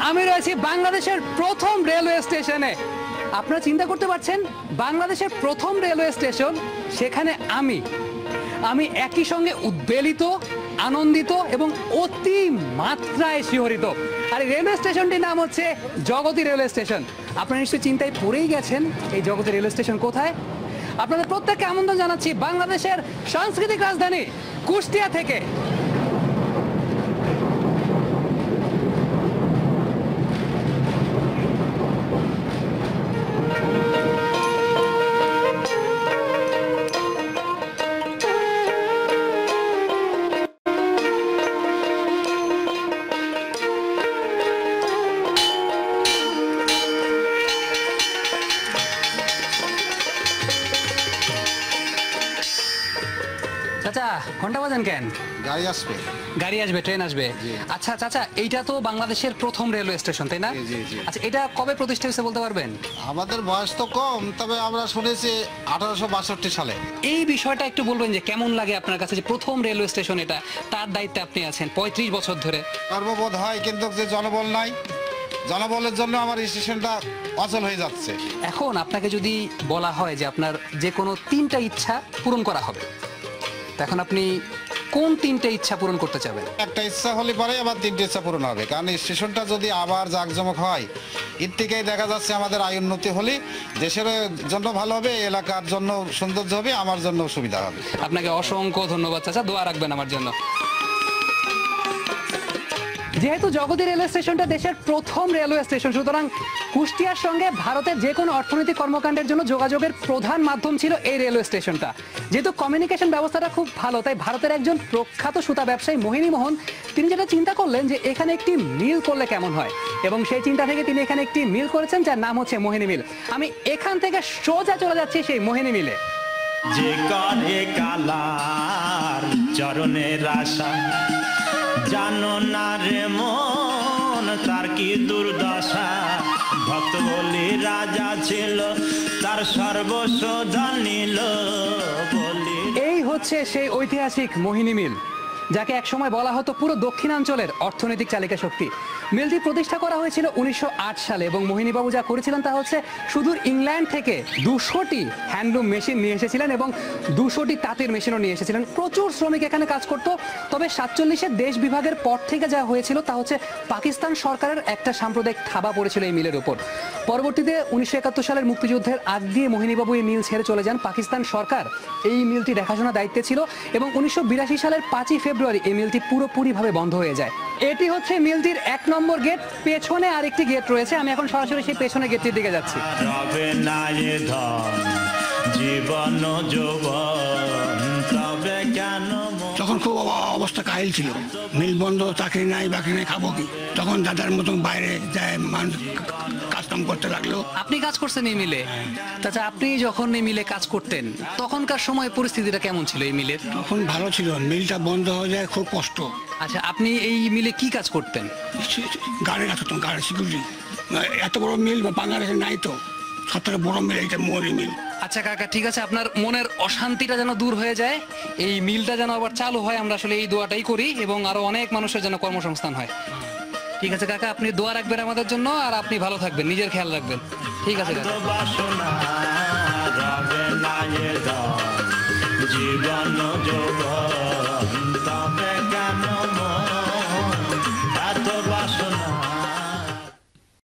আমি রয়েছি বাংলাদেশের প্রথম রেলওয়ে স্টেশনে। আপনারা চিন্তা করতে পারছেন, বাংলাদেশের প্রথম রেলওয়ে স্টেশন, সেখানে আমি একই সঙ্গে উদ্বেলিত, আনন্দিত এবং অতি মাত্রায় শিহরিত। আর এই রেলওয়ে স্টেশনটির নাম হচ্ছে জগতী রেলওয়ে স্টেশন। আপনারা নিশ্চয়ই চিন্তায় পড়েই গেছেন এই জগতী রেলওয়ে স্টেশন কোথায়। আপনাদের প্রত্যেককে আমন্ত্রণ জানাচ্ছি বাংলাদেশের সাংস্কৃতিক রাজধানী কুষ্টিয়া থেকে। চাচা ঘন্টা বাজান কেন? গাড়ি আসবে, ট্রেন আসবে। আচ্ছা চাচা, এইটা তো বাংলাদেশের প্রথম রেলওয়ে স্টেশন, তাই না? আচ্ছা, এটা কবে প্রতিষ্ঠা হয়েছে বলতে পারবেন? আমাদের বয়স তো কম, তবে আমরা শুনেছি 1862 সালে। এই বিষয়টা একটু বলবেন যে কেমন লাগে আপনার কাছে যে প্রথম রেলওয়ে স্টেশন এটা, তার দায়িত্বে আপনি আছেন 35 বছর ধরে। গর্ববোধ হয়, কিন্তু যে জনবল নাই, জনবলের জন্য আমার স্টেশনটা অচল হয়ে যাচ্ছে। এখন আপনাকে যদি বলা হয় যে আপনার যে কোনো 3টা ইচ্ছা পূরণ করা হবে, এখন আপনি কোন 3টে ইচ্ছা পূরণ করতে চাবেন? একটা ইচ্ছা হলে পরে আবার 3টে ইচ্ছা পূরণ হবে, কারণ স্টেশনটা যদি আবার জাঁকজমক হয়, এর থেকেই দেখা যাচ্ছে আমাদের আয় উন্নতি হলে দেশের জন্য ভালো হবে, এলাকার জন্য সৌন্দর্য হবে, আমার জন্য সুবিধা হবে। আপনাকে অসংখ্য ধন্যবাদ চাচা, দোয়া রাখবেন আমার জন্য। যেহেতু জগতী রেলওয়ে স্টেশনটা দেশের প্রথম রেলওয়ে স্টেশন, সুতরাং কুষ্টিয়ার সঙ্গে ভারতের যে কোনো অর্থনৈতিক কর্মকাণ্ডের জন্য যোগাযোগের প্রধান মাধ্যম ছিল এই রেলওয়ে স্টেশনটা। যেহেতু কমিউনিকেশন ব্যবস্থাটা খুব ভালো, তাই ভারতের একজন প্রখ্যাত সুতা ব্যবসায়ী মোহিনী মোহন, তিনি যেটা চিন্তা করলেন যে এখানে একটি মিল করলে কেমন হয়, এবং সেই চিন্তা থেকে তিনি এখানে একটি মিল করেছেন যার নাম হচ্ছে মোহিনী মিল। আমি এখান থেকে সোজা চলে যাচ্ছি সেই মোহিনী মিলে। যে করে কালার চরণের আশা, জানো না রে মন তার কি দুর্দশা, ভক্ত বলি রাজা ছিল তার সর্বস্ব নিল বলি। এই হচ্ছে সেই ঐতিহাসিক মোহিনী মিল, যাকে একসময় বলা হতো পুরো দক্ষিণাঞ্চলের অর্থনৈতিক চালিকা শক্তি। মিলটি প্রতিষ্ঠা করা হয়েছিল 1908 সালে, এবং মোহিনীবাবু যা করেছিলেন তা হচ্ছে সুদূর ইংল্যান্ড থেকে 200টি হ্যান্ডলুম মেশিন নিয়ে এসেছিলেন এবং 200টি তাঁতের মেশিনও নিয়ে এসেছিলেন। প্রচুর শ্রমিক এখানে কাজ করত। তবে 47-এর দেশ বিভাগের পর থেকে যা হয়েছিল তা হচ্ছে পাকিস্তান সরকারের একটা সাম্প্রদায়িক থাবা পড়েছিল এই মিলের উপর। পরবর্তীতে 1971 সালের মুক্তিযুদ্ধের আগ দিয়ে মোহিনীবাবু এই মিল ছেড়ে চলে যান। পাকিস্তান সরকার এই মিলটি দেখাশোনার দায়িত্বে ছিল, এবং 1982 সালের 5 ফেব্রুয়ারি এই মিলটি পুরোপুরিভাবে বন্ধ হয়ে যায়। এটি হচ্ছে মিলটির 1 নম্বর গেট। পেছনে আরেকটি গেট রয়েছে, আমি এখন সরাসরি সেই পেছনে গেটটির দিকে যাচ্ছি। তখন খুব অবস্থা কাহিল ছিল, মিল বন্ধ, চাকরি নাই, বাকরি নাই, খাবো কি? তখন দাদার মতন বাইরে যায় মানুষ কাজ কাম করতে লাগলো। আপনি কাজ করছেন এই মিলে? আচ্ছা, আপনি যখন এই মিলে কাজ করতেন তখনকার সময় পরিস্থিতিটা কেমন ছিল এই মিলের? তখন ভালো ছিল, মিলটা বন্ধ হয়ে যায় খুব কষ্ট। আচ্ছা, আপনি এই মিলে কি কাজ করতেন? গাড়ি কাজ করতাম, গাড়ি সিকিউরিটি। এত বড় মিল বাংলাদেশে নাই তো, সব থেকে বড় মিল এইটা মোহিনী মিল। আচ্ছা কাকা, ঠিক আছে, আপনার মনের অশান্তিটা যেন দূর হয়ে যায়, এই মিলটা যেন আবার চালু হয়, আমরা আসলে এই দোয়াটাই করি, এবং আরো অনেক মানুষের যেন কর্মসংস্থান হয়। ঠিক আছে কাকা, আপনি দোয়া রাখবেন আমাদের জন্য, আর আপনি ভালো থাকবেন, নিজের খেয়াল রাখবেন। ঠিক আছে কাকা। জীবন